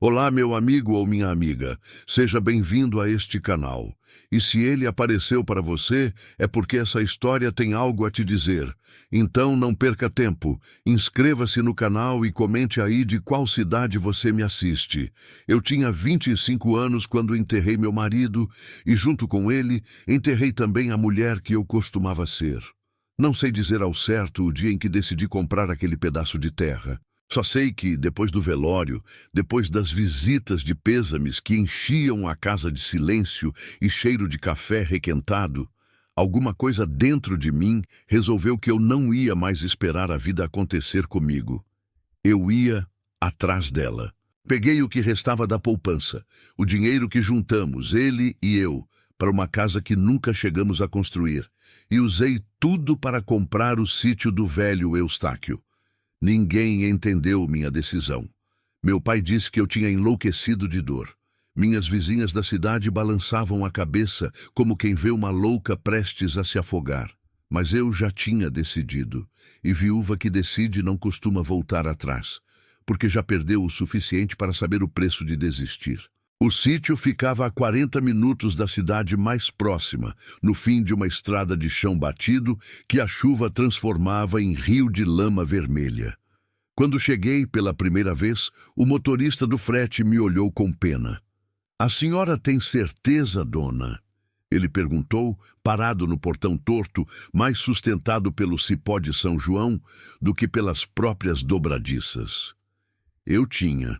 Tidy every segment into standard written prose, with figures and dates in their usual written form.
Olá, meu amigo ou minha amiga. Seja bem-vindo a este canal. E se ele apareceu para você, é porque essa história tem algo a te dizer. Então não perca tempo. Inscreva-se no canal e comente aí de qual cidade você me assiste. Eu tinha 25 anos quando enterrei meu marido e, junto com ele, enterrei também a mulher que eu costumava ser. Não sei dizer ao certo o dia em que decidi comprar aquele pedaço de terra. Só sei que, depois do velório, depois das visitas de pêsames que enchiam a casa de silêncio e cheiro de café requentado, alguma coisa dentro de mim resolveu que eu não ia mais esperar a vida acontecer comigo. Eu ia atrás dela. Peguei o que restava da poupança, o dinheiro que juntamos, ele e eu, para uma casa que nunca chegamos a construir, e usei tudo para comprar o sítio do velho Eustáquio. Ninguém entendeu minha decisão. Meu pai disse que eu tinha enlouquecido de dor. Minhas vizinhas da cidade balançavam a cabeça como quem vê uma louca prestes a se afogar. Mas eu já tinha decidido, e viúva que decide não costuma voltar atrás, porque já perdeu o suficiente para saber o preço de desistir. O sítio ficava a 40 minutos da cidade mais próxima, no fim de uma estrada de chão batido que a chuva transformava em rio de lama vermelha. Quando cheguei pela primeira vez, o motorista do frete me olhou com pena. "A senhora tem certeza, dona?" Ele perguntou, parado no portão torto, mais sustentado pelo cipó de São João do que pelas próprias dobradiças. Eu tinha,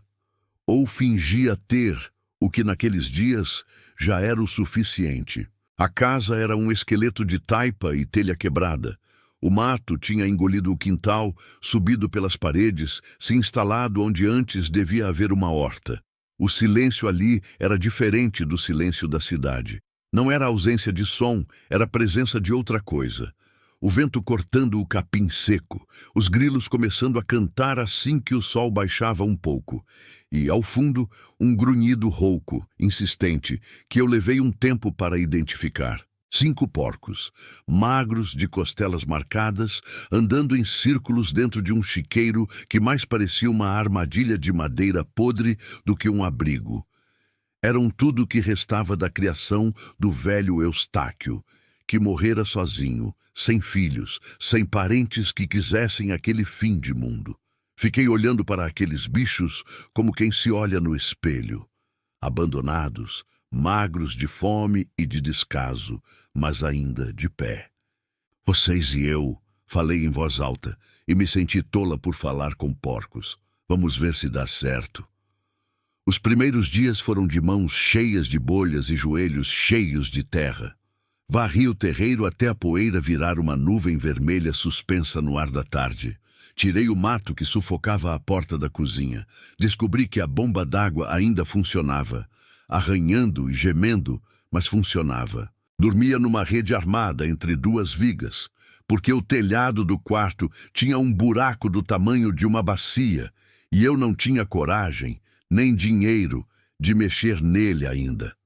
ou fingia ter, o que naqueles dias já era o suficiente. A casa era um esqueleto de taipa e telha quebrada. O mato tinha engolido o quintal, subido pelas paredes, se instalado onde antes devia haver uma horta. O silêncio ali era diferente do silêncio da cidade. Não era ausência de som, era a presença de outra coisa. O vento cortando o capim seco, os grilos começando a cantar assim que o sol baixava um pouco. E, ao fundo, um grunhido rouco, insistente, que eu levei um tempo para identificar. 5 porcos, magros, de costelas marcadas, andando em círculos dentro de um chiqueiro que mais parecia uma armadilha de madeira podre do que um abrigo. Eram tudo o que restava da criação do velho Eustáquio, que morrera sozinho, sem filhos, sem parentes que quisessem aquele fim de mundo. Fiquei olhando para aqueles bichos como quem se olha no espelho. Abandonados, magros de fome e de descaso, mas ainda de pé. "Vocês e eu", falei em voz alta, e me senti tola por falar com porcos. "Vamos ver se dá certo." Os primeiros dias foram de mãos cheias de bolhas e joelhos cheios de terra. Varri o terreiro até a poeira virar uma nuvem vermelha suspensa no ar da tarde. Tirei o mato que sufocava a porta da cozinha. Descobri que a bomba d'água ainda funcionava. Arranhando e gemendo, mas funcionava. Dormia numa rede armada entre 2 vigas, porque o telhado do quarto tinha um buraco do tamanho de uma bacia, e eu não tinha coragem, nem dinheiro, de mexer nele ainda.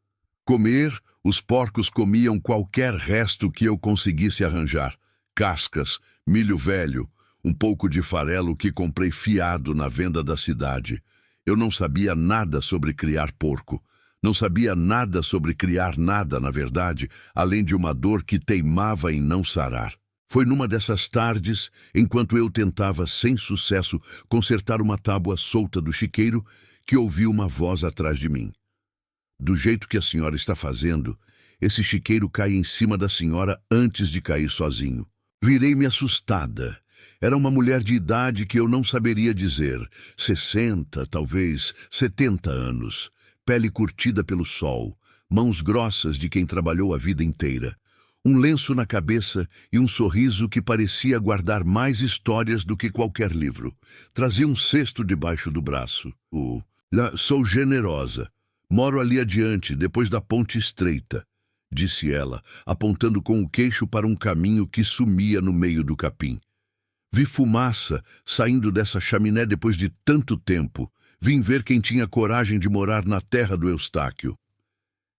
Comer, os porcos comiam qualquer resto que eu conseguisse arranjar. Cascas, milho velho, um pouco de farelo que comprei fiado na venda da cidade. Eu não sabia nada sobre criar porco. Não sabia nada sobre criar nada, na verdade, além de uma dor que teimava em não sarar. Foi numa dessas tardes, enquanto eu tentava, sem sucesso, consertar uma tábua solta do chiqueiro, que ouvi uma voz atrás de mim. "Do jeito que a senhora está fazendo, esse chiqueiro cai em cima da senhora antes de cair sozinho." Virei-me assustada. Era uma mulher de idade que eu não saberia dizer. 60, talvez 70 anos. Pele curtida pelo sol. Mãos grossas de quem trabalhou a vida inteira. Um lenço na cabeça e um sorriso que parecia guardar mais histórias do que qualquer livro. Trazia um cesto debaixo do braço. Sou generosa. Moro ali adiante, depois da ponte estreita", disse ela, apontando com o queixo para um caminho que sumia no meio do capim. "Vi fumaça saindo dessa chaminé depois de tanto tempo. Vim ver quem tinha coragem de morar na terra do Eustáquio."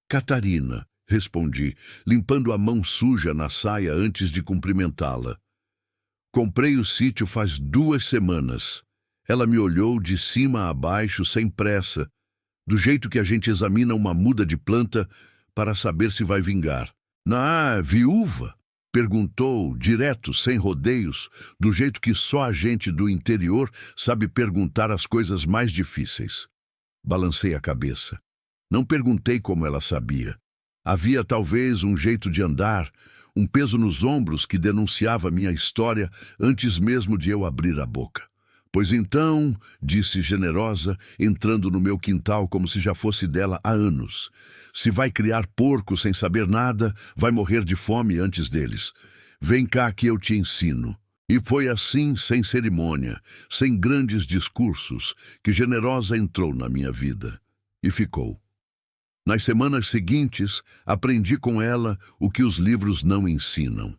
"Catarina", respondi, limpando a mão suja na saia antes de cumprimentá-la. "Comprei o sítio faz 2 semanas. Ela me olhou de cima a baixo sem pressa. do jeito que a gente examina uma muda de planta para saber se vai vingar. "Ah, viúva?" perguntou, direto, sem rodeios, do jeito que só a gente do interior sabe perguntar as coisas mais difíceis. Balancei a cabeça. Não perguntei como ela sabia. Havia talvez um jeito de andar, um peso nos ombros que denunciava minha história antes mesmo de eu abrir a boca. "Pois então", disse generosa, entrando no meu quintal como se já fosse dela há anos, "se vai criar porco sem saber nada, vai morrer de fome antes deles. Vem cá que eu te ensino." E foi assim, sem cerimônia, sem grandes discursos, que Generosa entrou na minha vida. E ficou. Nas semanas seguintes, aprendi com ela o que os livros não ensinam.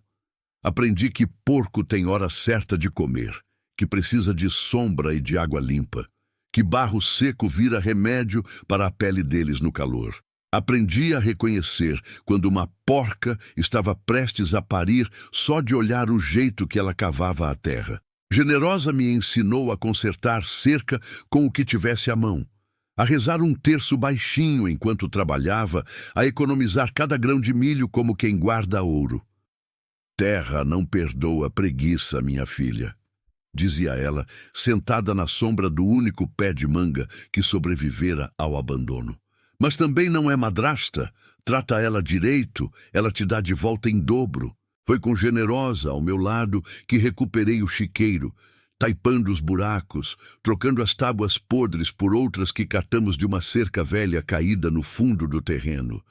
Aprendi que porco tem hora certa de comer, que precisa de sombra e de água limpa, que barro seco vira remédio para a pele deles no calor. Aprendi a reconhecer quando uma porca estava prestes a parir só de olhar o jeito que ela cavava a terra. Generosa me ensinou a consertar cerca com o que tivesse à mão, a rezar um terço baixinho enquanto trabalhava, a economizar cada grão de milho como quem guarda ouro. "Terra não perdoa preguiça, minha filha", dizia ela, sentada na sombra do único pé de manga que sobrevivera ao abandono. "Mas também não é madrasta. Trata ela direito, ela te dá de volta em dobro." Foi com Generosa ao meu lado que recuperei o chiqueiro, taipando os buracos, trocando as tábuas podres por outras que catamos de uma cerca velha caída no fundo do terreno.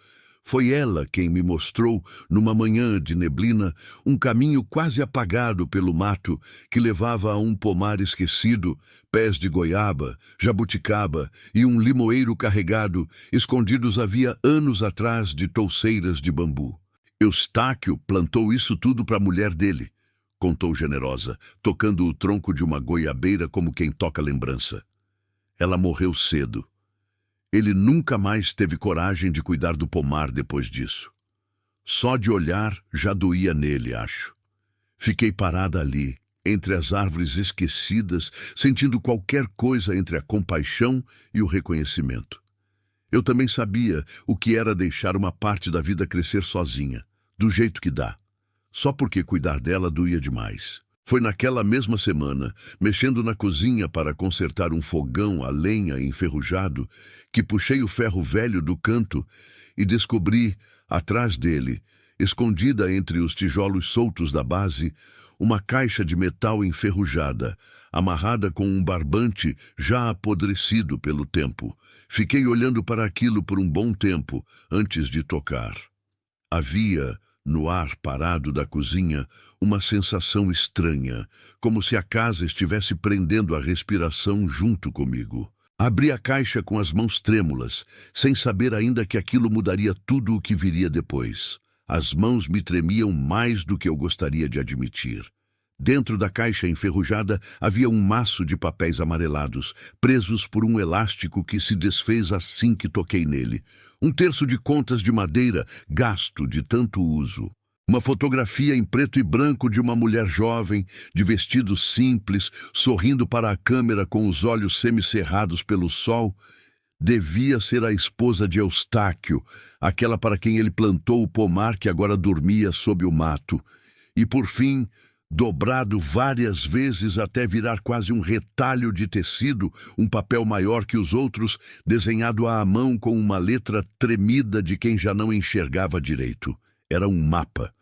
Foi ela quem me mostrou, numa manhã de neblina, um caminho quase apagado pelo mato que levava a um pomar esquecido, pés de goiaba, jabuticaba e um limoeiro carregado, escondidos havia anos atrás de touceiras de bambu. "Eustáquio plantou isso tudo para a mulher dele", contou Generosa, tocando o tronco de uma goiabeira como quem toca lembrança. "Ela morreu cedo. Ele nunca mais teve coragem de cuidar do pomar depois disso. Só de olhar já doía nele, acho. Fiquei parada ali, entre as árvores esquecidas, sentindo qualquer coisa entre a compaixão e o reconhecimento. Eu também sabia o que era deixar uma parte da vida crescer sozinha, do jeito que dá, só porque cuidar dela doía demais. Foi naquela mesma semana, mexendo na cozinha para consertar um fogão a lenha enferrujado, que puxei o ferro velho do canto e descobri, atrás dele, escondida entre os tijolos soltos da base, uma caixa de metal enferrujada, amarrada com um barbante já apodrecido pelo tempo. Fiquei olhando para aquilo por um bom tempo, antes de tocar. Havia, no ar parado da cozinha, uma sensação estranha, como se a casa estivesse prendendo a respiração junto comigo. Abri a caixa com as mãos trêmulas, sem saber ainda que aquilo mudaria tudo o que viria depois. As mãos me tremiam mais do que eu gostaria de admitir. Dentro da caixa enferrujada havia um maço de papéis amarelados, presos por um elástico que se desfez assim que toquei nele. Um terço de contas de madeira, gasto de tanto uso. Uma fotografia em preto e branco de uma mulher jovem, de vestido simples, sorrindo para a câmera com os olhos semicerrados pelo sol. Devia ser a esposa de Eustáquio, aquela para quem ele plantou o pomar que agora dormia sob o mato. E, por fim, dobrado várias vezes até virar quase um retalho de tecido, um papel maior que os outros, desenhado à mão com uma letra tremida de quem já não enxergava direito. Era um mapa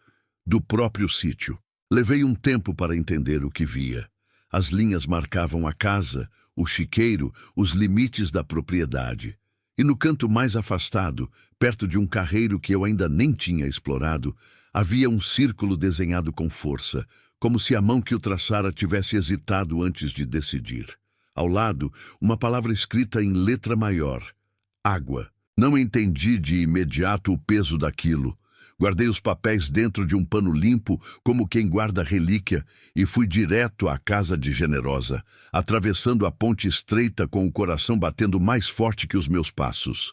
do próprio sítio. Levei um tempo para entender o que via. As linhas marcavam a casa, o chiqueiro, os limites da propriedade. E no canto mais afastado, perto de um carreiro que eu ainda nem tinha explorado, havia um círculo desenhado com força, como se a mão que o traçara tivesse hesitado antes de decidir. Ao lado, uma palavra escrita em letra maior: água. Não entendi de imediato o peso daquilo. Guardei os papéis dentro de um pano limpo, como quem guarda relíquia, e fui direto à casa de Generosa, atravessando a ponte estreita com o coração batendo mais forte que os meus passos.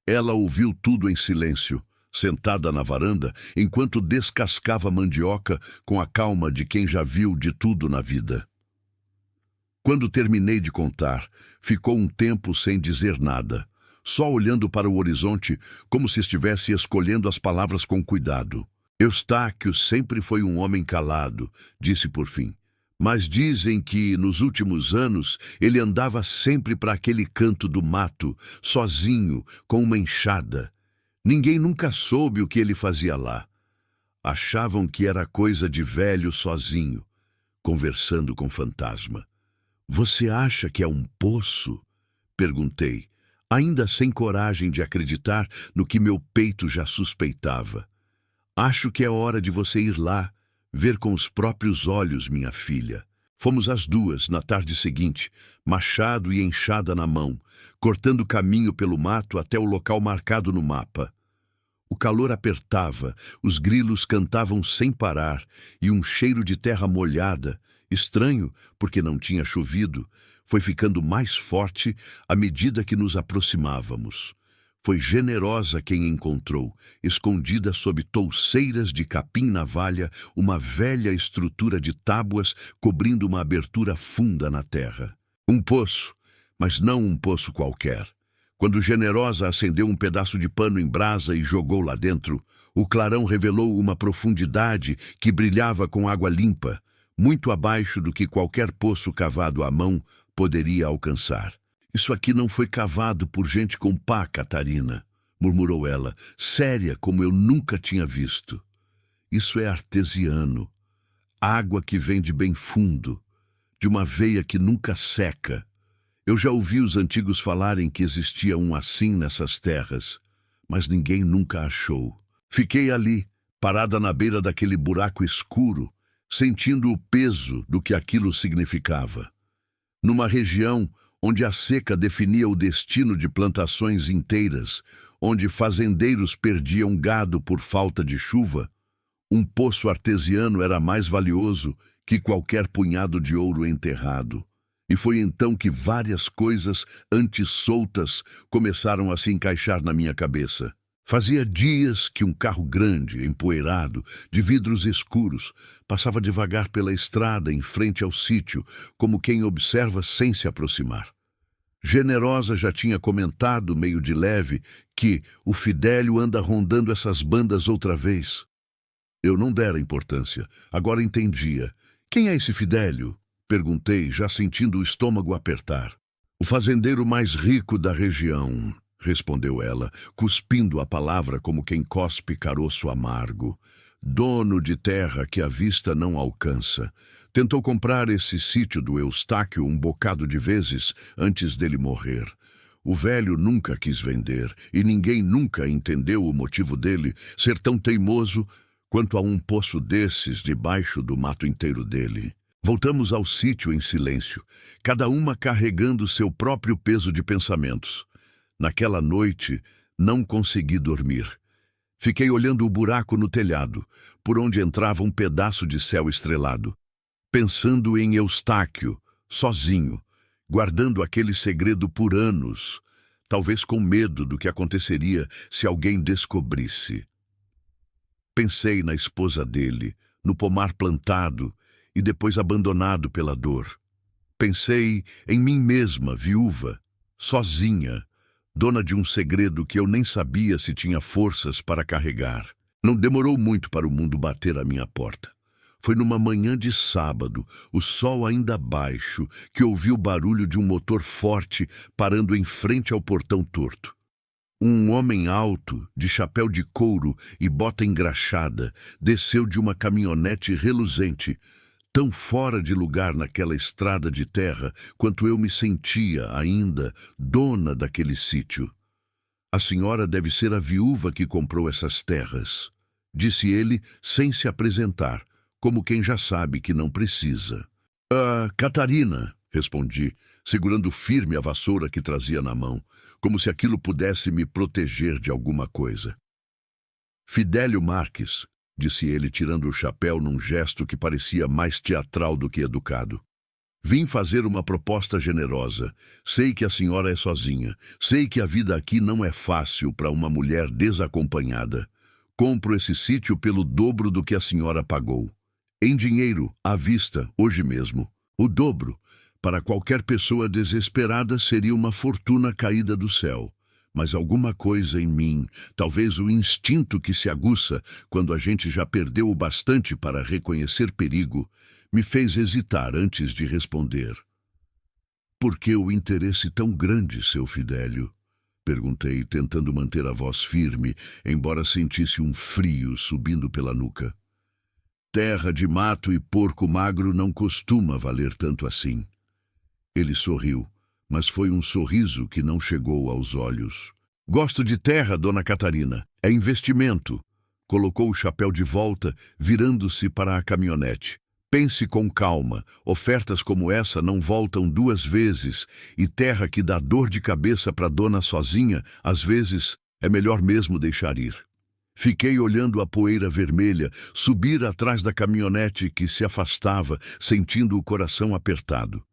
Ela ouviu tudo em silêncio, sentada na varanda, enquanto descascava mandioca com a calma de quem já viu de tudo na vida. Quando terminei de contar, ficou um tempo sem dizer nada, só olhando para o horizonte, como se estivesse escolhendo as palavras com cuidado. Eustáquio sempre foi um homem calado, disse por fim. Mas dizem que, nos últimos anos, ele andava sempre para aquele canto do mato, sozinho, com uma enxada. Ninguém nunca soube o que ele fazia lá. Achavam que era coisa de velho sozinho, conversando com fantasma. Você acha que é um poço? Perguntei, ainda sem coragem de acreditar no que meu peito já suspeitava. Acho que é hora de você ir lá, ver com os próprios olhos, minha filha. Fomos as duas, na tarde seguinte, machado e enxada na mão, cortando caminho pelo mato até o local marcado no mapa. O calor apertava, os grilos cantavam sem parar, e um cheiro de terra molhada, estranho porque não tinha chovido, foi ficando mais forte à medida que nos aproximávamos. Foi Generosa quem encontrou, escondida sob touceiras de capim-navalha, uma velha estrutura de tábuas cobrindo uma abertura funda na terra. Um poço, mas não um poço qualquer. Quando Generosa acendeu um pedaço de pano em brasa e jogou lá dentro, o clarão revelou uma profundidade que brilhava com água limpa, muito abaixo do que qualquer poço cavado à mão poderia alcançar. Isso aqui não foi cavado por gente com pá, Catarina, murmurou ela, séria como eu nunca tinha visto. Isso é artesiano, água que vem de bem fundo, de uma veia que nunca seca. Eu já ouvi os antigos falarem que existia um assim nessas terras, mas ninguém nunca achou. Fiquei ali, parada na beira daquele buraco escuro, sentindo o peso do que aquilo significava. Numa região onde a seca definia o destino de plantações inteiras, onde fazendeiros perdiam gado por falta de chuva, um poço artesiano era mais valioso que qualquer punhado de ouro enterrado. E foi então que várias coisas antes soltas começaram a se encaixar na minha cabeça. Fazia dias que um carro grande, empoeirado, de vidros escuros, passava devagar pela estrada em frente ao sítio, como quem observa sem se aproximar. Generosa já tinha comentado, meio de leve, que o Fidélio anda rondando essas bandas outra vez. Eu não dera importância, agora entendia. Quem é esse Fidélio? Perguntei, já sentindo o estômago apertar. O fazendeiro mais rico da região, respondeu ela, cuspindo a palavra como quem cospe caroço amargo. Dono de terra que a vista não alcança. Tentou comprar esse sítio do Eustáquio um bocado de vezes antes dele morrer. O velho nunca quis vender, e ninguém nunca entendeu o motivo dele ser tão teimoso quanto a um poço desses debaixo do mato inteiro dele. Voltamos ao sítio em silêncio, cada uma carregando seu próprio peso de pensamentos. Naquela noite, não consegui dormir. Fiquei olhando o buraco no telhado, por onde entrava um pedaço de céu estrelado, pensando em Eustáquio, sozinho, guardando aquele segredo por anos, talvez com medo do que aconteceria se alguém descobrisse. Pensei na esposa dele, no pomar plantado e depois abandonado pela dor. Pensei em mim mesma, viúva, sozinha, dona de um segredo que eu nem sabia se tinha forças para carregar. Não demorou muito para o mundo bater à minha porta. Foi numa manhã de sábado, o sol ainda baixo, que ouvi o barulho de um motor forte parando em frente ao portão torto. Um homem alto, de chapéu de couro e bota engraxada, desceu de uma caminhonete reluzente, tão fora de lugar naquela estrada de terra quanto eu me sentia ainda dona daquele sítio. A senhora deve ser a viúva que comprou essas terras, disse ele sem se apresentar, como quem já sabe que não precisa. Catarina, respondi, segurando firme a vassoura que trazia na mão, como se aquilo pudesse me proteger de alguma coisa. Fidélio Marques, disse ele tirando o chapéu num gesto que parecia mais teatral do que educado. Vim fazer uma proposta generosa. Sei que a senhora é sozinha. Sei que a vida aqui não é fácil para uma mulher desacompanhada. Compro esse sítio pelo dobro do que a senhora pagou. Em dinheiro, à vista, hoje mesmo. O dobro, para qualquer pessoa desesperada, seria uma fortuna caída do céu. Mas alguma coisa em mim, talvez o instinto que se aguça quando a gente já perdeu o bastante para reconhecer perigo, me fez hesitar antes de responder. Por que o interesse tão grande, seu Fidélio? Perguntei, tentando manter a voz firme, embora sentisse um frio subindo pela nuca. Terra de mato e porco magro não costuma valer tanto assim. Ele sorriu, mas foi um sorriso que não chegou aos olhos. Gosto de terra, dona Catarina. É investimento. Colocou o chapéu de volta, virando-se para a caminhonete. Pense com calma. Ofertas como essa não voltam 2 vezes, e terra que dá dor de cabeça para dona sozinha, às vezes, é melhor mesmo deixar ir. Fiquei olhando a poeira vermelha subir atrás da caminhonete que se afastava, sentindo o coração apertado.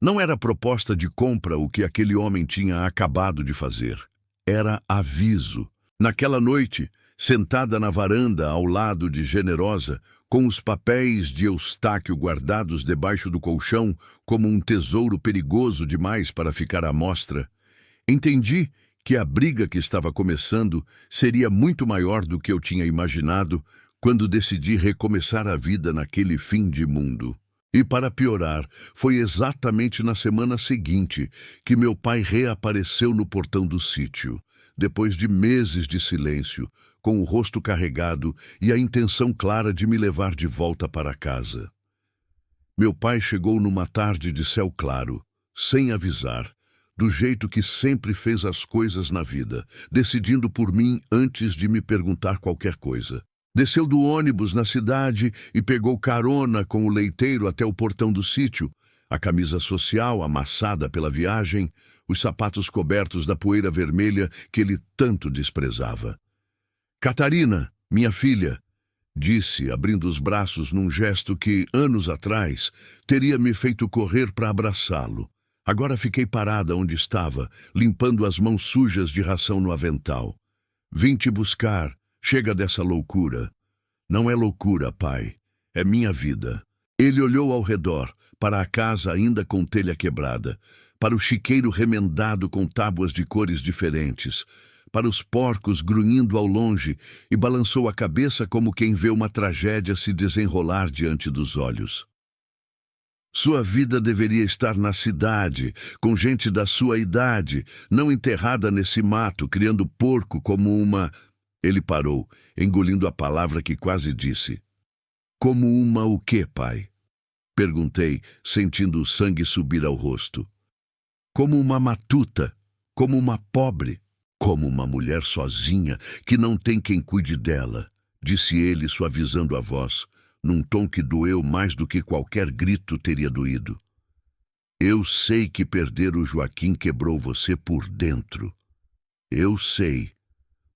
Não era proposta de compra o que aquele homem tinha acabado de fazer. Era aviso. Naquela noite, sentada na varanda ao lado de Generosa, com os papéis de Eustáquio guardados debaixo do colchão como um tesouro perigoso demais para ficar à mostra, entendi que a briga que estava começando seria muito maior do que eu tinha imaginado quando decidi recomeçar a vida naquele fim de mundo. E para piorar, foi exatamente na semana seguinte que meu pai reapareceu no portão do sítio, depois de meses de silêncio, com o rosto carregado e a intenção clara de me levar de volta para casa. Meu pai chegou numa tarde de céu claro, sem avisar, do jeito que sempre fez as coisas na vida, decidindo por mim antes de me perguntar qualquer coisa. Desceu do ônibus na cidade e pegou carona com o leiteiro até o portão do sítio, a camisa social amassada pela viagem, os sapatos cobertos da poeira vermelha que ele tanto desprezava. Catarina, minha filha, disse, abrindo os braços num gesto que, anos atrás, teria me feito correr para abraçá-lo. Agora fiquei parada onde estava, limpando as mãos sujas de ração no avental. Vim te buscar. Chega dessa loucura. Não é loucura, pai. É minha vida. Ele olhou ao redor, para a casa ainda com telha quebrada, para o chiqueiro remendado com tábuas de cores diferentes, para os porcos grunhindo ao longe e balançou a cabeça como quem vê uma tragédia se desenrolar diante dos olhos. Sua vida deveria estar na cidade, com gente da sua idade, não enterrada nesse mato, criando porco como uma... Ele parou, engolindo a palavra que quase disse. Como uma o quê, pai? Perguntei, sentindo o sangue subir ao rosto. Como uma matuta, como uma pobre, como uma mulher sozinha que não tem quem cuide dela, disse ele, suavizando a voz, num tom que doeu mais do que qualquer grito teria doído. Eu sei que perder o Joaquim quebrou você por dentro. Eu sei.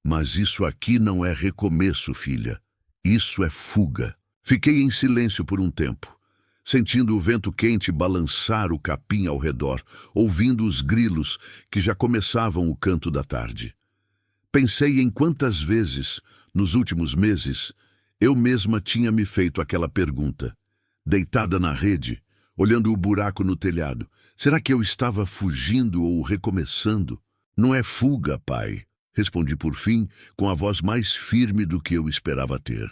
Mas isso aqui não é recomeço, filha. Isso é fuga. Fiquei em silêncio por um tempo, sentindo o vento quente balançar o capim ao redor, ouvindo os grilos que já começavam o canto da tarde. Pensei em quantas vezes, nos últimos meses, eu mesma tinha me feito aquela pergunta. Deitada na rede, olhando o buraco no telhado, será que eu estava fugindo ou recomeçando? Não é fuga, pai. Respondi por fim, com a voz mais firme do que eu esperava ter.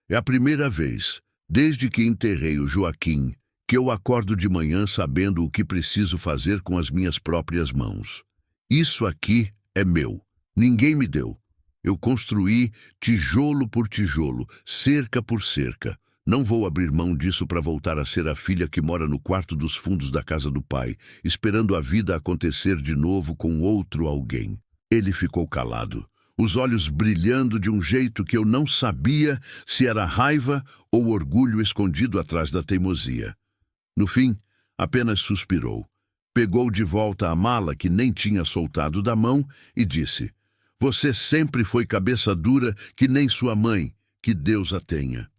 É a primeira vez, desde que enterrei o Joaquim, que eu acordo de manhã sabendo o que preciso fazer com as minhas próprias mãos. Isso aqui é meu. Ninguém me deu. Eu construí tijolo por tijolo, cerca por cerca. Não vou abrir mão disso para voltar a ser a filha que mora no quarto dos fundos da casa do pai, esperando a vida acontecer de novo com outro alguém. Ele ficou calado, os olhos brilhando de um jeito que eu não sabia se era raiva ou orgulho escondido atrás da teimosia. No fim, apenas suspirou, pegou de volta a mala que nem tinha soltado da mão e disse: Você sempre foi cabeça dura que nem sua mãe, que Deus a tenha.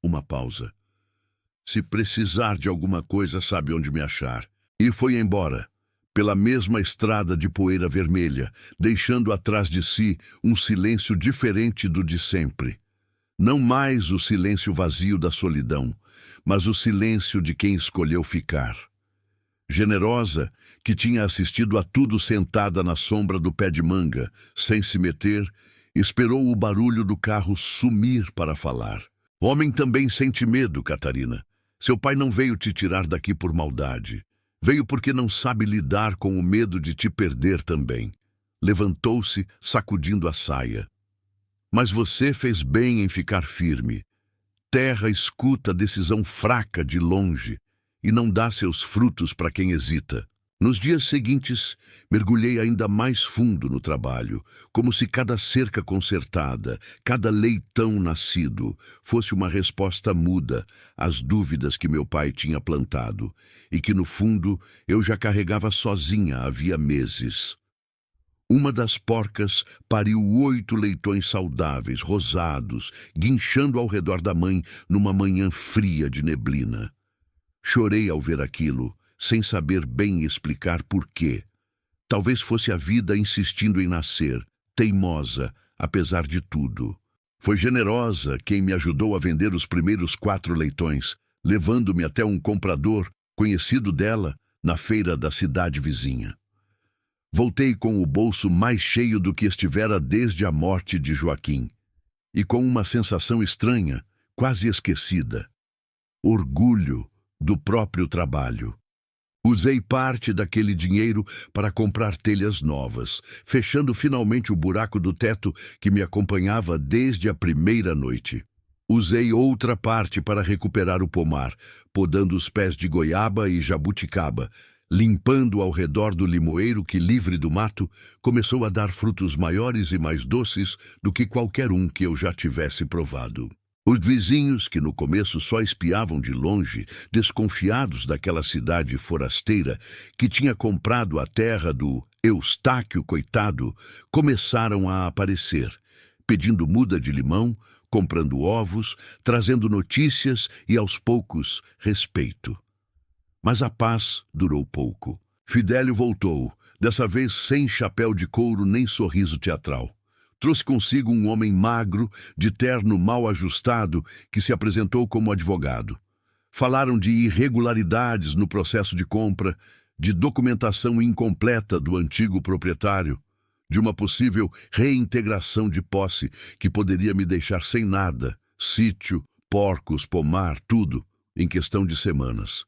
Uma pausa. Se precisar de alguma coisa, sabe onde me achar. E foi embora, pela mesma estrada de poeira vermelha, deixando atrás de si um silêncio diferente do de sempre. Não mais o silêncio vazio da solidão, mas o silêncio de quem escolheu ficar. Generosa, que tinha assistido a tudo sentada na sombra do pé de manga, sem se meter, esperou o barulho do carro sumir para falar. Homem também sente medo, Catarina. Seu pai não veio te tirar daqui por maldade. Veio porque não sabe lidar com o medo de te perder também. Levantou-se, sacudindo a saia. Mas você fez bem em ficar firme. Terra escuta a decisão fraca de longe e não dá seus frutos para quem hesita. Nos dias seguintes, mergulhei ainda mais fundo no trabalho, como se cada cerca consertada, cada leitão nascido, fosse uma resposta muda às dúvidas que meu pai tinha plantado, e que, no fundo, eu já carregava sozinha havia meses. Uma das porcas pariu 8 leitões saudáveis, rosados, guinchando ao redor da mãe numa manhã fria de neblina. Chorei ao ver aquilo, sem saber bem explicar por quê. Talvez fosse a vida insistindo em nascer, teimosa, apesar de tudo. Foi Generosa quem me ajudou a vender os primeiros 4 leitões, levando-me até um comprador, conhecido dela, na feira da cidade vizinha. Voltei com o bolso mais cheio do que estivera desde a morte de Joaquim, e com uma sensação estranha, quase esquecida. Orgulho do próprio trabalho. Usei parte daquele dinheiro para comprar telhas novas, fechando finalmente o buraco do teto que me acompanhava desde a primeira noite. Usei outra parte para recuperar o pomar, podando os pés de goiaba e jabuticaba, limpando ao redor do limoeiro que, livre do mato, começou a dar frutos maiores e mais doces do que qualquer um que eu já tivesse provado. Os vizinhos, que no começo só espiavam de longe, desconfiados daquela cidade forasteira que tinha comprado a terra do Eustáquio coitado, começaram a aparecer, pedindo muda de limão, comprando ovos, trazendo notícias e, aos poucos, respeito. Mas a paz durou pouco. Fidélio voltou, dessa vez sem chapéu de couro nem sorriso teatral. Trouxe consigo um homem magro, de terno mal ajustado, que se apresentou como advogado. Falaram de irregularidades no processo de compra, de documentação incompleta do antigo proprietário, de uma possível reintegração de posse que poderia me deixar sem nada, sítio, porcos, pomar, tudo, em questão de semanas.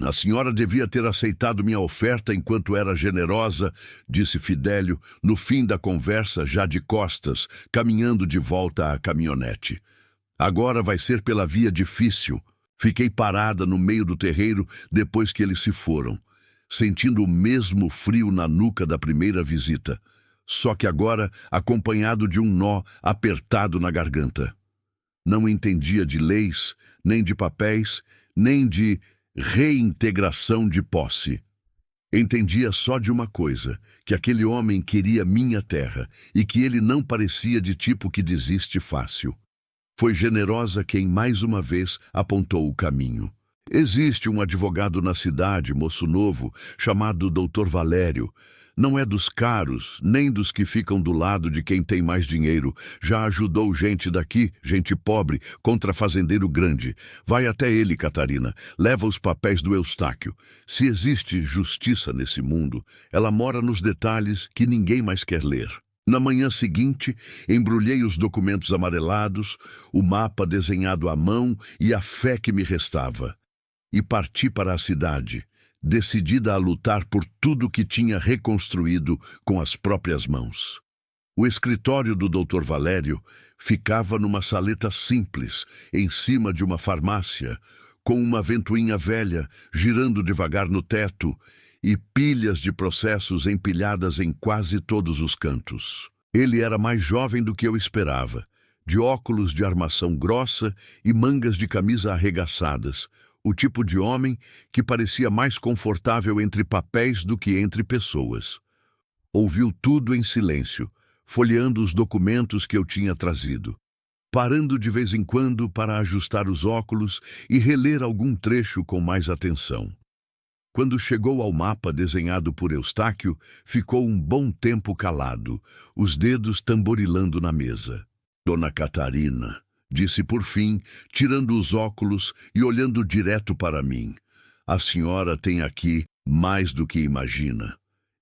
A senhora devia ter aceitado minha oferta enquanto era generosa, disse Fidélio, no fim da conversa, já de costas, caminhando de volta à caminhonete. Agora vai ser pela via difícil. Fiquei parada no meio do terreiro depois que eles se foram, sentindo o mesmo frio na nuca da primeira visita, só que agora acompanhado de um nó apertado na garganta. Não entendia de leis, nem de papéis, nem de reintegração de posse. Entendia só de uma coisa, que aquele homem queria minha terra e que ele não parecia de tipo que desiste fácil. Foi Generosa quem mais uma vez apontou o caminho. Existe um advogado na cidade, moço novo, chamado Dr. Valério. Não é dos caros, nem dos que ficam do lado de quem tem mais dinheiro. Já ajudou gente daqui, gente pobre, contra fazendeiro grande. Vai até ele, Catarina. Leva os papéis do Eustáquio. Se existe justiça nesse mundo, ela mora nos detalhes que ninguém mais quer ler. Na manhã seguinte, embrulhei os documentos amarelados, o mapa desenhado à mão e a fé que me restava. E parti para a cidade, decidida a lutar por tudo que tinha reconstruído com as próprias mãos. O escritório do Dr. Valério ficava numa saleta simples, em cima de uma farmácia, com uma ventoinha velha girando devagar no teto e pilhas de processos empilhadas em quase todos os cantos. Ele era mais jovem do que eu esperava, de óculos de armação grossa e mangas de camisa arregaçadas, o tipo de homem que parecia mais confortável entre papéis do que entre pessoas. Ouviu tudo em silêncio, folheando os documentos que eu tinha trazido, parando de vez em quando para ajustar os óculos e reler algum trecho com mais atenção. Quando chegou ao mapa desenhado por Eustáquio, ficou um bom tempo calado, os dedos tamborilando na mesa. Dona Catarina, disse por fim, tirando os óculos e olhando direto para mim. A senhora tem aqui mais do que imagina.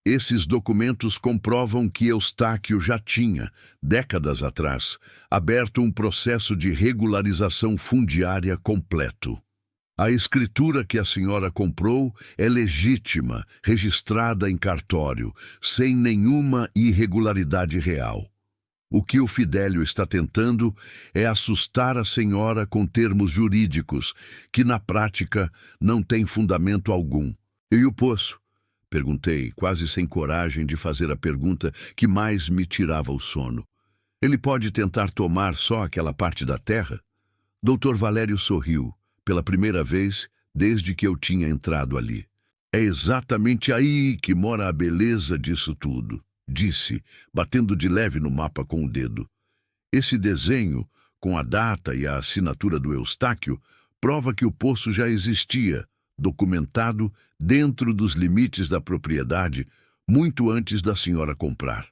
Esses documentos comprovam que Eustáquio já tinha, décadas atrás, aberto um processo de regularização fundiária completo. A escritura que a senhora comprou é legítima, registrada em cartório, sem nenhuma irregularidade real. O que o Fidélio está tentando é assustar a senhora com termos jurídicos, que na prática não têm fundamento algum. E o poço? Perguntei, quase sem coragem de fazer a pergunta que mais me tirava o sono. Ele pode tentar tomar só aquela parte da terra? Dr. Valério sorriu, pela primeira vez desde que eu tinha entrado ali. É exatamente aí que mora a beleza disso tudo, disse, batendo de leve no mapa com o dedo. Esse desenho, com a data e a assinatura do Eustáquio, prova que o poço já existia, documentado dentro dos limites da propriedade, muito antes da senhora comprar.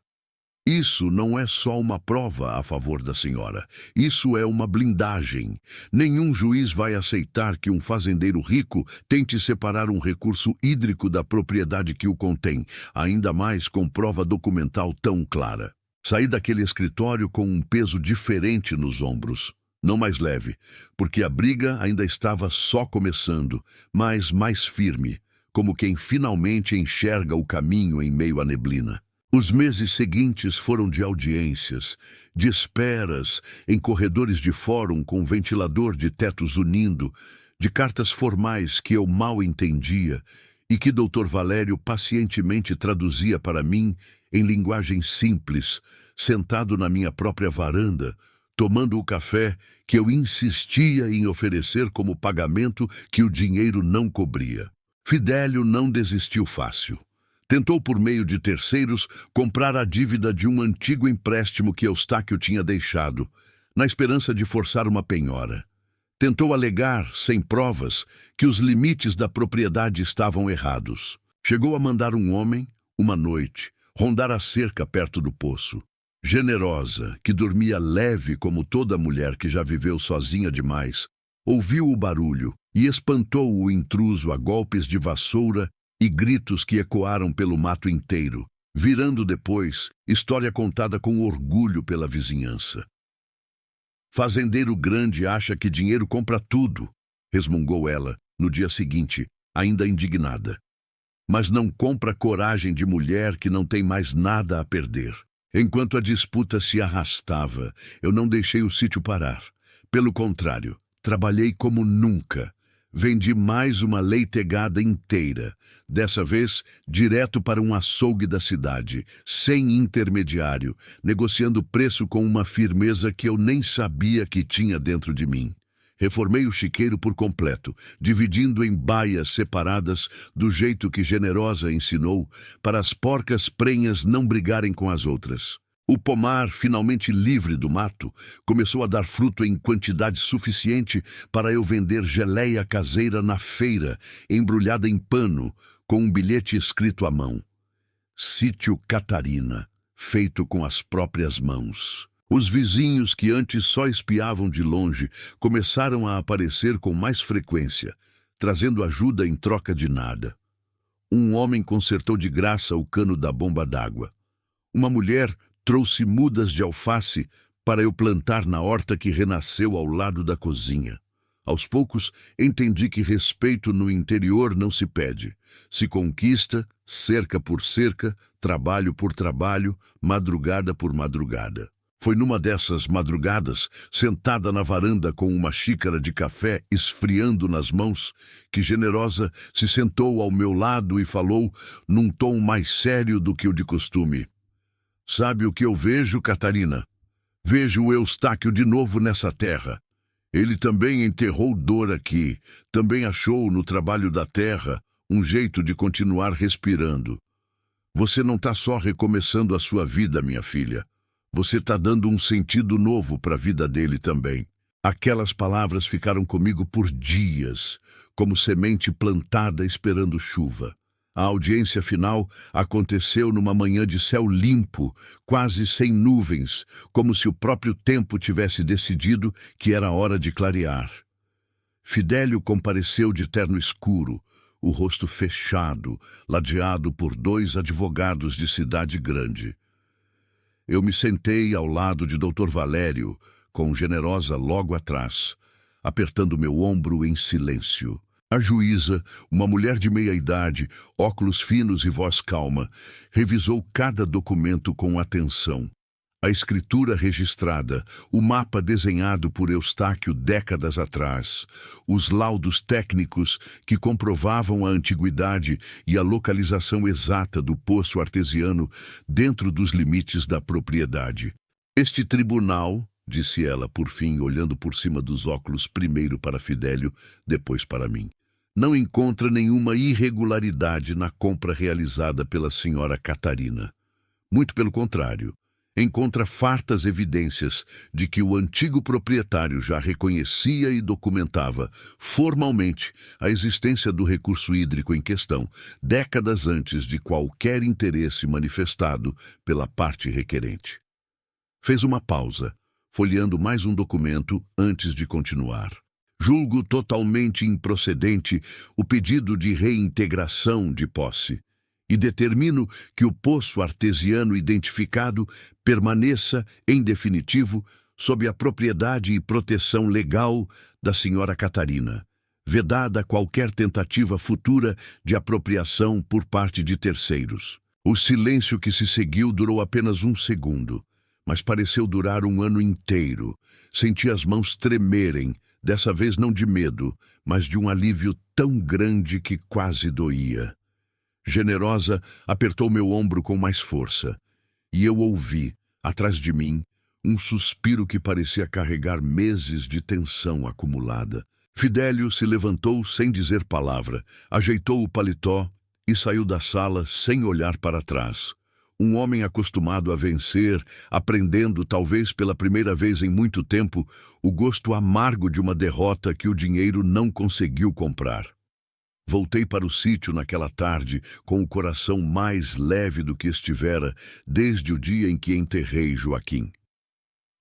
Isso não é só uma prova a favor da senhora. Isso é uma blindagem. Nenhum juiz vai aceitar que um fazendeiro rico tente separar um recurso hídrico da propriedade que o contém, ainda mais com prova documental tão clara. Saí daquele escritório com um peso diferente nos ombros. Não mais leve, porque a briga ainda estava só começando, mas mais firme, como quem finalmente enxerga o caminho em meio à neblina. Os meses seguintes foram de audiências, de esperas, em corredores de fórum com ventilador de tetos unindo, de cartas formais que eu mal entendia e que Dr. Valério pacientemente traduzia para mim em linguagem simples, sentado na minha própria varanda, tomando o café que eu insistia em oferecer como pagamento que o dinheiro não cobria. Fidélio não desistiu fácil. Tentou, por meio de terceiros, comprar a dívida de um antigo empréstimo que Eustáquio tinha deixado, na esperança de forçar uma penhora. Tentou alegar, sem provas, que os limites da propriedade estavam errados. Chegou a mandar um homem, uma noite, rondar a cerca perto do poço. Generosa, que dormia leve como toda mulher que já viveu sozinha demais, ouviu o barulho e espantou o intruso a golpes de vassoura e gritos que ecoaram pelo mato inteiro, virando depois história contada com orgulho pela vizinhança. Fazendeiro grande acha que dinheiro compra tudo, resmungou ela, no dia seguinte, ainda indignada. Mas não compra coragem de mulher que não tem mais nada a perder. Enquanto a disputa se arrastava, eu não deixei o sítio parar. Pelo contrário, trabalhei como nunca. Vendi mais uma leitegada inteira, dessa vez direto para um açougue da cidade, sem intermediário, negociando preço com uma firmeza que eu nem sabia que tinha dentro de mim. Reformei o chiqueiro por completo, dividindo em baias separadas do jeito que Generosa ensinou, para as porcas prenhas não brigarem com as outras. O pomar, finalmente livre do mato, começou a dar fruto em quantidade suficiente para eu vender geleia caseira na feira, embrulhada em pano, com um bilhete escrito à mão. Sítio Catarina, feito com as próprias mãos. Os vizinhos que antes só espiavam de longe começaram a aparecer com mais frequência, trazendo ajuda em troca de nada. Um homem consertou de graça o cano da bomba d'água. Uma mulher trouxe mudas de alface para eu plantar na horta que renasceu ao lado da cozinha. Aos poucos, entendi que respeito no interior não se pede. Se conquista, cerca por cerca, trabalho por trabalho, madrugada por madrugada. Foi numa dessas madrugadas, sentada na varanda com uma xícara de café esfriando nas mãos, que Generosa se sentou ao meu lado e falou num tom mais sério do que o de costume. Sabe o que eu vejo, Catarina? Vejo o Eustáquio de novo nessa terra. Ele também enterrou dor aqui, também achou no trabalho da terra um jeito de continuar respirando. Você não está só recomeçando a sua vida, minha filha. Você está dando um sentido novo para a vida dele também. Aquelas palavras ficaram comigo por dias, como semente plantada esperando chuva. A audiência final aconteceu numa manhã de céu limpo, quase sem nuvens, como se o próprio tempo tivesse decidido que era hora de clarear. Fidélio compareceu de terno escuro, o rosto fechado, ladeado por 2 advogados de cidade grande. Eu me sentei ao lado de Dr. Valério, com Generosa logo atrás, apertando meu ombro em silêncio. A juíza, uma mulher de meia idade, óculos finos e voz calma, revisou cada documento com atenção. A escritura registrada, o mapa desenhado por Eustáquio décadas atrás, os laudos técnicos que comprovavam a antiguidade e a localização exata do poço artesiano dentro dos limites da propriedade. Este tribunal, disse ela por fim, olhando por cima dos óculos primeiro para Fidélio, depois para mim, não encontra nenhuma irregularidade na compra realizada pela senhora Catarina. Muito pelo contrário. Encontra fartas evidências de que o antigo proprietário já reconhecia e documentava formalmente a existência do recurso hídrico em questão, décadas antes de qualquer interesse manifestado pela parte requerente. Fez uma pausa, folheando mais um documento antes de continuar. Julgo totalmente improcedente o pedido de reintegração de posse. E determino que o poço artesiano identificado permaneça, em definitivo, sob a propriedade e proteção legal da senhora Catarina, vedada qualquer tentativa futura de apropriação por parte de terceiros. O silêncio que se seguiu durou apenas 1 segundo, mas pareceu durar 1 ano inteiro. Senti as mãos tremerem, dessa vez não de medo, mas de um alívio tão grande que quase doía. Generosa apertou meu ombro com mais força, e eu ouvi, atrás de mim, um suspiro que parecia carregar meses de tensão acumulada. Fidélio se levantou sem dizer palavra, ajeitou o paletó e saiu da sala sem olhar para trás. Um homem acostumado a vencer, aprendendo, talvez pela primeira vez em muito tempo, o gosto amargo de uma derrota que o dinheiro não conseguiu comprar. Voltei para o sítio naquela tarde com o coração mais leve do que estivera desde o dia em que enterrei Joaquim.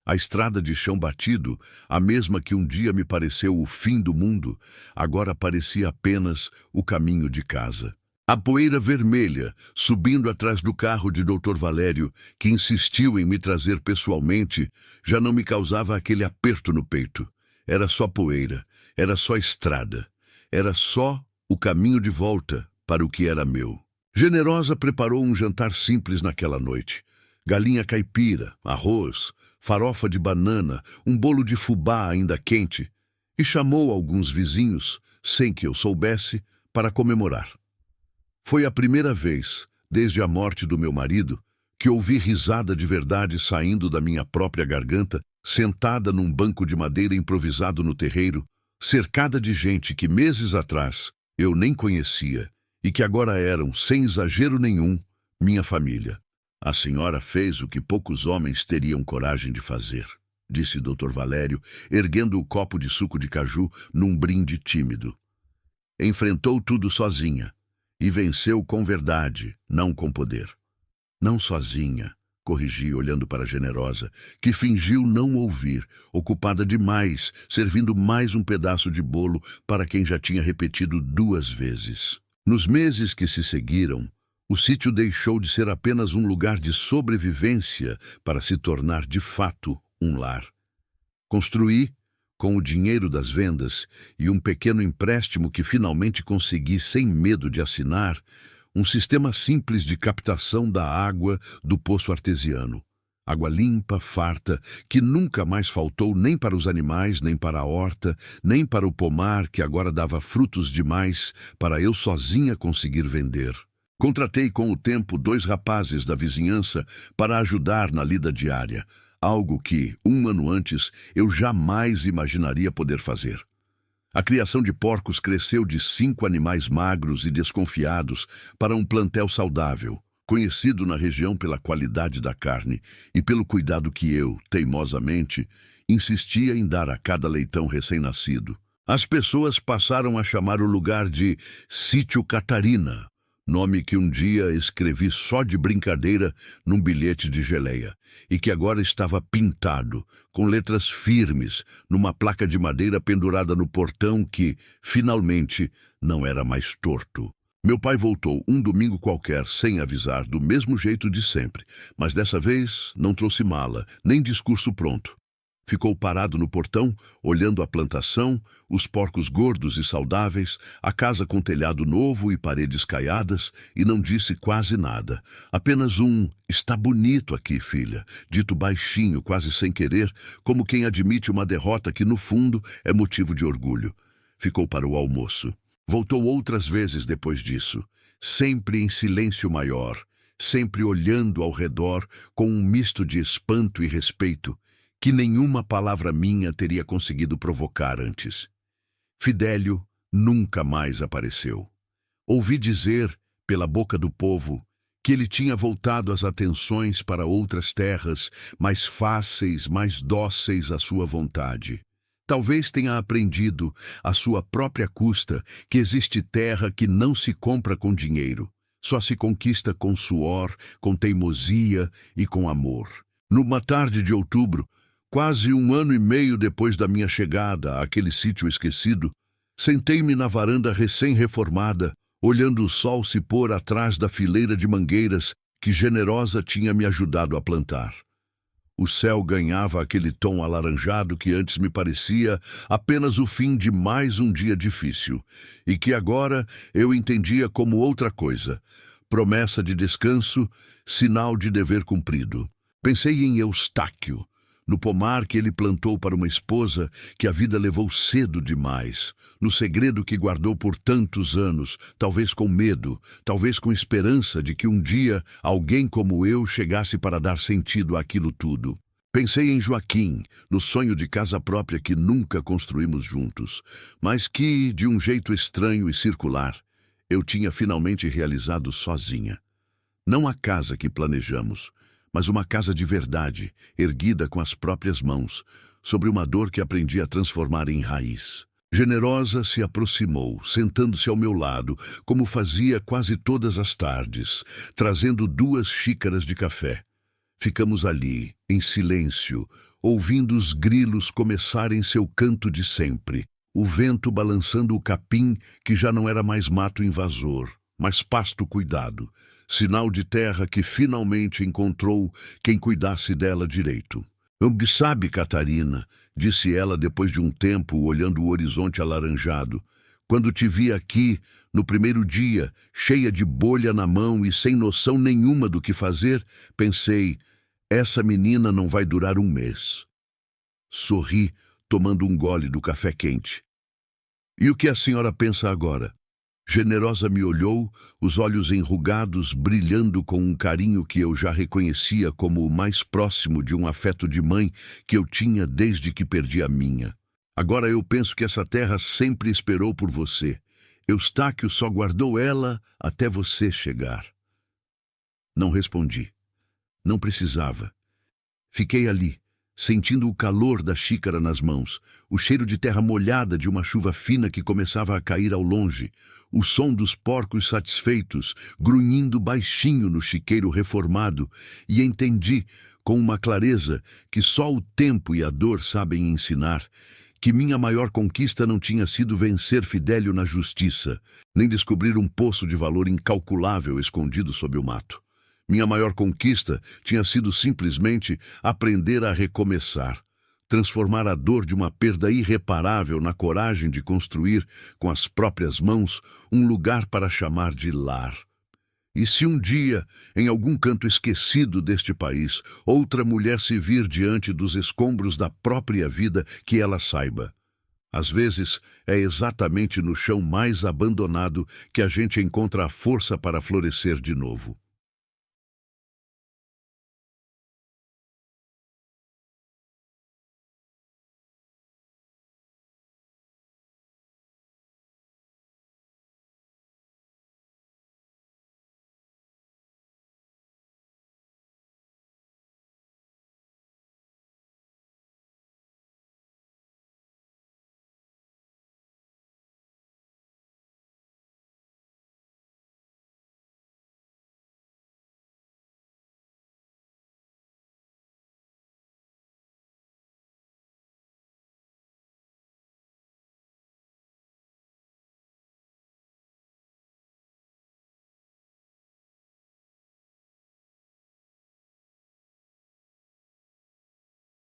A estrada de chão batido, a mesma que um dia me pareceu o fim do mundo, agora parecia apenas o caminho de casa. A poeira vermelha, subindo atrás do carro de Dr. Valério, que insistiu em me trazer pessoalmente, já não me causava aquele aperto no peito. Era só poeira, era só estrada, era só o caminho de volta para o que era meu. Generosa preparou um jantar simples naquela noite. Galinha caipira, arroz, farofa de banana, um bolo de fubá ainda quente, e chamou alguns vizinhos, sem que eu soubesse, para comemorar. Foi a primeira vez, desde a morte do meu marido, que ouvi risada de verdade saindo da minha própria garganta, sentada num banco de madeira improvisado no terreiro, cercada de gente que meses atrás eu nem conhecia e que agora eram, sem exagero nenhum, minha família. A senhora fez o que poucos homens teriam coragem de fazer, disse Dr. Valério, erguendo o copo de suco de caju num brinde tímido. Enfrentou tudo sozinha e venceu com verdade, não com poder. Não sozinha, corrigi olhando para a Generosa, que fingiu não ouvir, ocupada demais, servindo mais um pedaço de bolo para quem já tinha repetido 2 vezes. Nos meses que se seguiram, o sítio deixou de ser apenas um lugar de sobrevivência para se tornar de fato um lar. Construí, com o dinheiro das vendas e um pequeno empréstimo que finalmente consegui sem medo de assinar, um sistema simples de captação da água do poço artesiano. Água limpa, farta, que nunca mais faltou nem para os animais, nem para a horta, nem para o pomar que agora dava frutos demais para eu sozinha conseguir vender. Contratei com o tempo 2 rapazes da vizinhança para ajudar na lida diária, algo que, 1 ano antes, eu jamais imaginaria poder fazer. A criação de porcos cresceu de 5 animais magros e desconfiados para um plantel saudável, conhecido na região pela qualidade da carne e pelo cuidado que eu, teimosamente, insistia em dar a cada leitão recém-nascido. As pessoas passaram a chamar o lugar de Sítio Catarina, Nome que um dia escrevi só de brincadeira num bilhete de geleia e que agora estava pintado, com letras firmes, numa placa de madeira pendurada no portão que, finalmente, não era mais torto. Meu pai voltou um domingo qualquer, sem avisar, do mesmo jeito de sempre, mas dessa vez não trouxe mala, nem discurso pronto. Ficou parado no portão, olhando a plantação, os porcos gordos e saudáveis, a casa com telhado novo e paredes caiadas, e não disse quase nada. Apenas "Está bonito aqui, filha", dito baixinho, quase sem querer, como quem admite uma derrota que, no fundo, é motivo de orgulho. Ficou para o almoço. Voltou outras vezes depois disso, sempre em silêncio maior, sempre olhando ao redor com um misto de espanto e respeito, que nenhuma palavra minha teria conseguido provocar antes. Fidélio nunca mais apareceu. Ouvi dizer, pela boca do povo, que ele tinha voltado as atenções para outras terras, mais fáceis, mais dóceis à sua vontade. Talvez tenha aprendido, à sua própria custa, que existe terra que não se compra com dinheiro, só se conquista com suor, com teimosia e com amor. Numa tarde de outubro, quase 1 ano e meio depois da minha chegada àquele sítio esquecido, sentei-me na varanda recém-reformada, olhando o sol se pôr atrás da fileira de mangueiras que Generosa tinha me ajudado a plantar. O céu ganhava aquele tom alaranjado que antes me parecia apenas o fim de mais um dia difícil, e que agora eu entendia como outra coisa, promessa de descanso, sinal de dever cumprido. Pensei em Eustáquio, no pomar que ele plantou para uma esposa que a vida levou cedo demais, no segredo que guardou por tantos anos, talvez com medo, talvez com esperança de que um dia alguém como eu chegasse para dar sentido àquilo tudo. Pensei em Joaquim, no sonho de casa própria que nunca construímos juntos, mas que, de um jeito estranho e circular, eu tinha finalmente realizado sozinha. Não a casa que planejamos, mas uma casa de verdade, erguida com as próprias mãos, sobre uma dor que aprendi a transformar em raiz. Generosa se aproximou, sentando-se ao meu lado, como fazia quase todas as tardes, trazendo 2 xícaras de café. Ficamos ali, em silêncio, ouvindo os grilos começarem seu canto de sempre, o vento balançando o capim que já não era mais mato invasor, mas pasto cuidado, sinal de terra que finalmente encontrou quem cuidasse dela direito. "Sabe, Catarina", disse ela depois de um tempo, olhando o horizonte alaranjado, "quando te vi aqui, no primeiro dia, cheia de bolha na mão e sem noção nenhuma do que fazer, pensei, essa menina não vai durar 1 mês. Sorri, tomando um gole do café quente. "E o que a senhora pensa agora?" Generosa me olhou, os olhos enrugados, brilhando com um carinho que eu já reconhecia como o mais próximo de um afeto de mãe que eu tinha desde que perdi a minha. "Agora eu penso que essa terra sempre esperou por você. Eustáquio só guardou ela até você chegar." Não respondi. Não precisava. Fiquei ali, sentindo o calor da xícara nas mãos, o cheiro de terra molhada de uma chuva fina que começava a cair ao longe, o som dos porcos satisfeitos, grunhindo baixinho no chiqueiro reformado, e entendi, com uma clareza que só o tempo e a dor sabem ensinar, que minha maior conquista não tinha sido vencer Fidélio na justiça, nem descobrir um poço de valor incalculável escondido sob o mato. Minha maior conquista tinha sido simplesmente aprender a recomeçar, transformar a dor de uma perda irreparável na coragem de construir, com as próprias mãos, um lugar para chamar de lar. E se um dia, em algum canto esquecido deste país, outra mulher se vir diante dos escombros da própria vida, que ela saiba. Às vezes, é exatamente no chão mais abandonado que a gente encontra a força para florescer de novo.